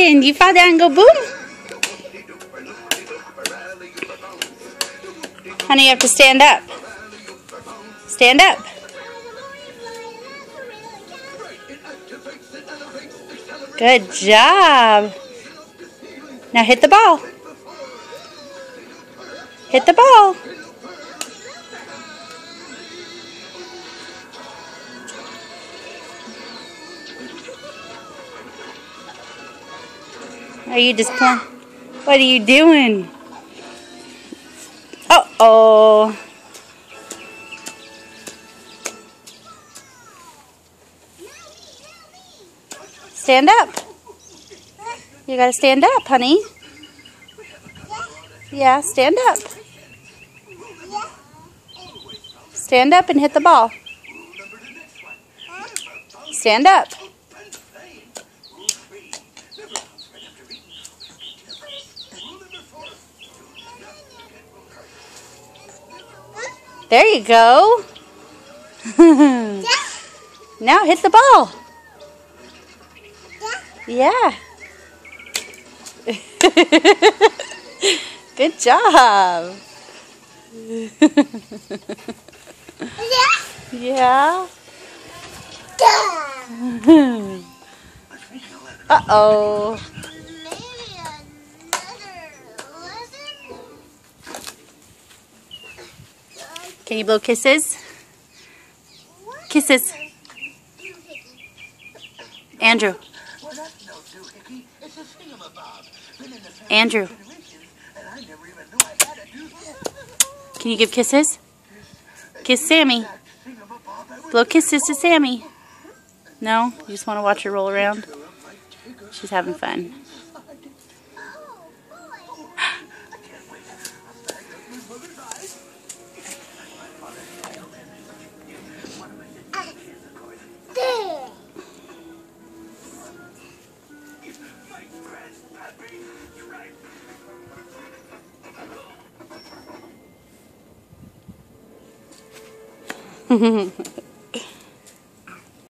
happened? You fall down and go boom? Honey, you have to stand up. Stand up. Good job. Now hit the ball. Hit the ball. Are you just playing? What are you doing? Uh-oh. Stand up. You gotta stand up, honey. Yeah, stand up. Stand up and hit the ball. Stand up. There you go. Now hit the ball. Yeah. Good job. Yeah. Uh-oh. Can you blow kisses? Kisses. Andrew. Andrew. Can you give kisses? Kiss Sammy. Blow kisses to Sammy. No? You just want to watch her roll around? She's having fun.